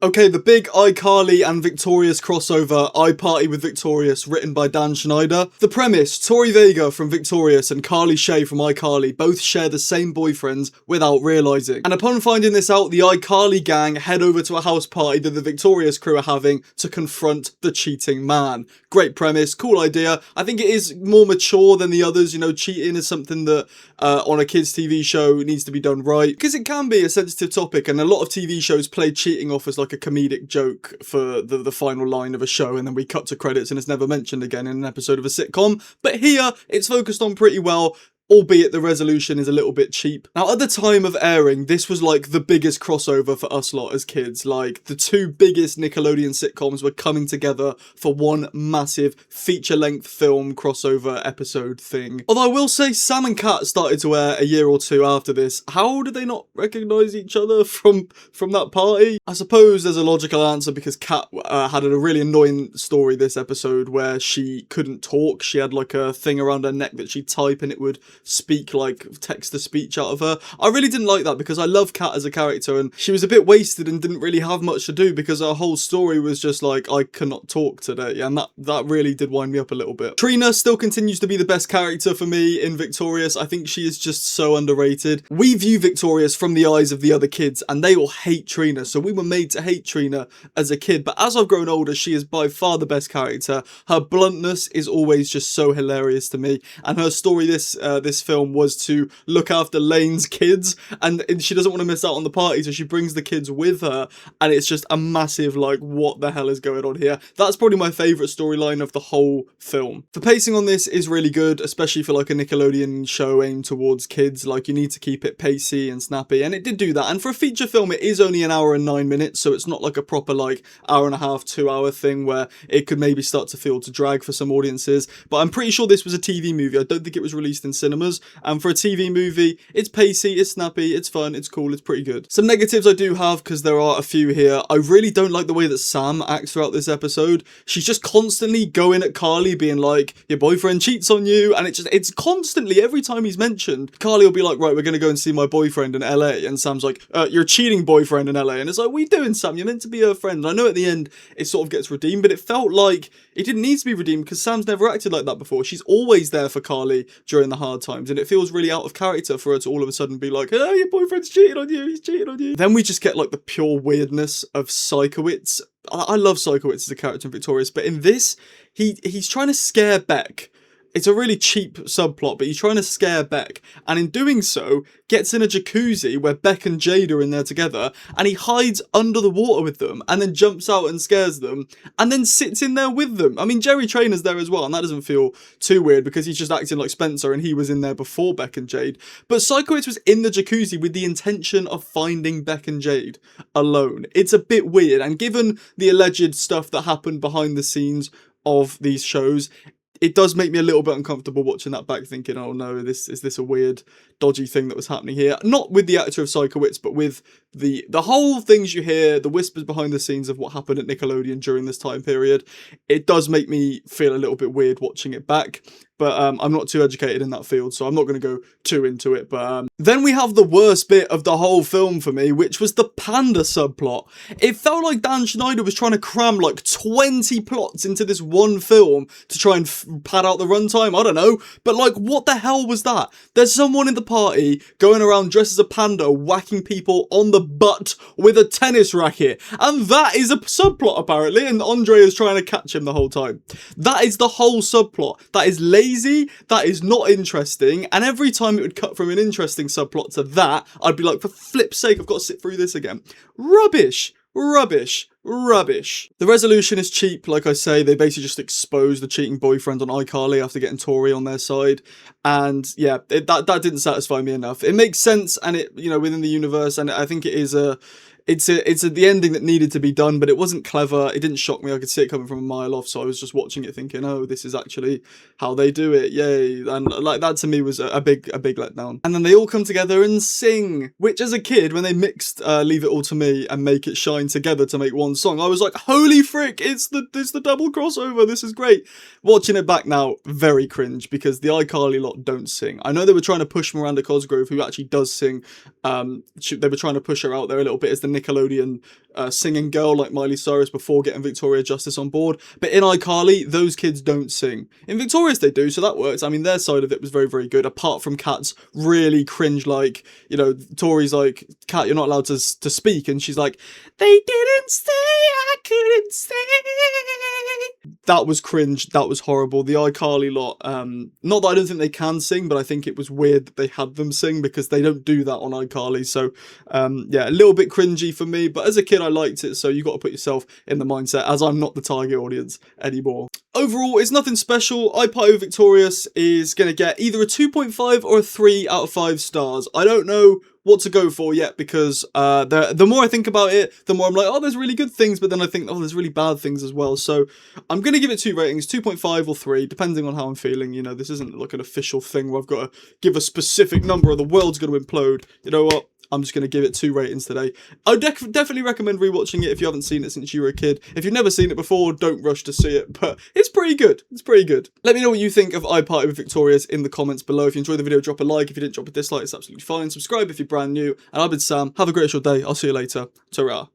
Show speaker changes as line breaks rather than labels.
Okay, the big iCarly and Victorious crossover, iParty with Victorious, written by Dan Schneider. The premise, Tori Vega from Victorious and Carly Shay from iCarly both share the same boyfriends without realising. And upon finding this out, the iCarly gang head over to a house party that the Victorious crew are having to confront the cheating man. Great premise, cool idea. I think it is more mature than the others. You know, cheating is something that on a kids' TV show needs to be done right. Because it can be a sensitive topic, and a lot of TV shows play cheating off as like a comedic joke for the final line of a show, and then we cut to credits and it's never mentioned again in an episode of a sitcom. But here, it's focused on pretty well, albeit the resolution is a little bit cheap. Now, at the time of airing, this was like the biggest crossover for us lot as kids. Like, the two biggest Nickelodeon sitcoms were coming together for one massive feature-length film crossover episode thing. Although I will say Sam and Kat started to air a year or two after this. How did they not recognise each other from that party? I suppose there's a logical answer, because Kat had a really annoying story this episode where she couldn't talk. She had like a thing around her neck that she'd type and it would speak like text-to-speech out of her. I really didn't like that, because I love Kat as a character, and she was a bit wasted and didn't really have much to do, because her whole story was just like, I cannot talk today, and that really did wind me up a little bit. Trina still continues to be the best character for me in Victorious. I think she is just so underrated. We view Victorious from the eyes of the other kids, and they all hate Trina, so we were made to hate Trina as a kid, but as I've grown older, she is by far the best character. Her bluntness is always just so hilarious to me, and her story this film was to look after Lane's kids, and she doesn't want to miss out on the party, so she brings the kids with her, and it's just a massive, like, what the hell is going on here? That's probably my favourite storyline of the whole film. The pacing on this is really good, especially for like a Nickelodeon show aimed towards kids. Like, you need to keep it pacey and snappy, and it did do that. And for a feature film, it is only an hour and 9 minutes, so it's not like a proper like hour and a half, 2 hour thing where it could maybe start to feel to drag for some audiences. But I'm pretty sure this was a TV movie. I don't think it was released in cinemas. And for a TV movie, it's pacey, it's snappy, it's fun, it's cool, it's pretty good. Some negatives I do have, because there are a few here. I really don't like the way that Sam acts throughout this episode. She's just constantly going at Carly, being like, your boyfriend cheats on you, and it's constantly, every time he's mentioned, Carly will be like, right, we're gonna go and see my boyfriend in LA, and Sam's like, your cheating boyfriend in LA, and it's like, what are you doing, Sam? You're meant to be her friend. And I know at the end it sort of gets redeemed, but it felt like it didn't need to be redeemed, because Sam's never acted like that before. She's always there for Carly during the hard times, and it feels really out of character for her to all of a sudden be like, oh, your boyfriend's cheating on you, he's cheating on you. Then we just get like the pure weirdness of Psychowitz. I love Psychowitz as a character in Victorious, but in this, he's trying to scare Beck. It's a really cheap subplot, but he's trying to scare Beck, and in doing so, gets in a jacuzzi where Beck and Jade are in there together, and he hides under the water with them, and then jumps out and scares them, and then sits in there with them. I mean, Jerry Trainor's there as well, and that doesn't feel too weird, because he's just acting like Spencer, and he was in there before Beck and Jade. But Psychowitz was in the jacuzzi with the intention of finding Beck and Jade alone. It's a bit weird, and given the alleged stuff that happened behind the scenes of these shows, it does make me a little bit uncomfortable watching that back, thinking, oh no, is this a weird, dodgy thing that was happening here? Not with the actor of Psychowitz, but with the whole things you hear, the whispers behind the scenes of what happened at Nickelodeon during this time period. It does make me feel a little bit weird watching it back. But I'm not too educated in that field, so I'm not going to go too into it. But then we have the worst bit of the whole film for me, which was the panda subplot. It felt like Dan Schneider was trying to cram like 20 plots into this one film to try and pad out the runtime. I don't know. But like, what the hell was that? There's someone in the party going around dressed as a panda, whacking people on the butt with a tennis racket. And that is a subplot, apparently. And Andre is trying to catch him the whole time. That is the whole subplot. That is lazy. That is not interesting, and every time it would cut from an interesting subplot to that, I'd be like, for flip's sake, I've got to sit through this again. Rubbish. Rubbish. Rubbish. The resolution is cheap, like I say. They basically just expose the cheating boyfriend on iCarly after getting Tori on their side, and yeah, that didn't satisfy me enough. It makes sense, and it, you know, within the universe, and I think it is it's the ending that needed to be done, but it wasn't clever. It didn't shock me. I could see it coming from a mile off, so I was just watching it thinking, oh, this is actually how they do it. Yay. And like, that to me was a big letdown. And then they all come together and sing, which as a kid, when they mixed Leave It All to Me and Make It Shine together to make one song, I was like, holy frick, it's the double crossover. This is great. Watching it back now, very cringe, because the iCarly lot don't sing. I know they were trying to push Miranda Cosgrove, who actually does sing. They were trying to push her out there a little bit as the Nickelodeon singing girl like Miley Cyrus before getting Victoria Justice on board. But in iCarly, those kids don't sing. In Victorious, they do, so that works. I mean, their side of it was very, very good, apart from Kat's really cringe, like, you know, Tori's like, Kat, you're not allowed to speak, and she's like, they didn't say I couldn't say. That was cringe, that was horrible. The iCarly lot, not that I don't think they can sing, but I think it was weird that they had them sing, because they don't do that on iCarly, so, yeah, a little bit cringy for me, but as a kid I liked it, so you got to put yourself in the mindset, as I'm not the target audience anymore. Overall, it's nothing special. iParty with Victorious is going to get either a 2.5 or a 3 out of 5 stars. I don't know what to go for yet, because the more I think about it, the more I'm like, oh, there's really good things, but then I think, oh, there's really bad things as well. So I'm going to give it 2 ratings, 2.5 or 3, depending on how I'm feeling. You know, this isn't like an official thing where I've got to give a specific number or the world's going to implode. You know what? I'm just going to give it 2 ratings today. I would definitely recommend rewatching it if you haven't seen it since you were a kid. If you've never seen it before, don't rush to see it, but it's pretty good. It's pretty good. Let me know what you think of iParty with Victorious in the comments below. If you enjoyed the video, drop a like. If you didn't, drop a dislike. It's absolutely fine. Subscribe if you're brand new. And I've been Sam. Have a great short day. I'll see you later. Ta-ra.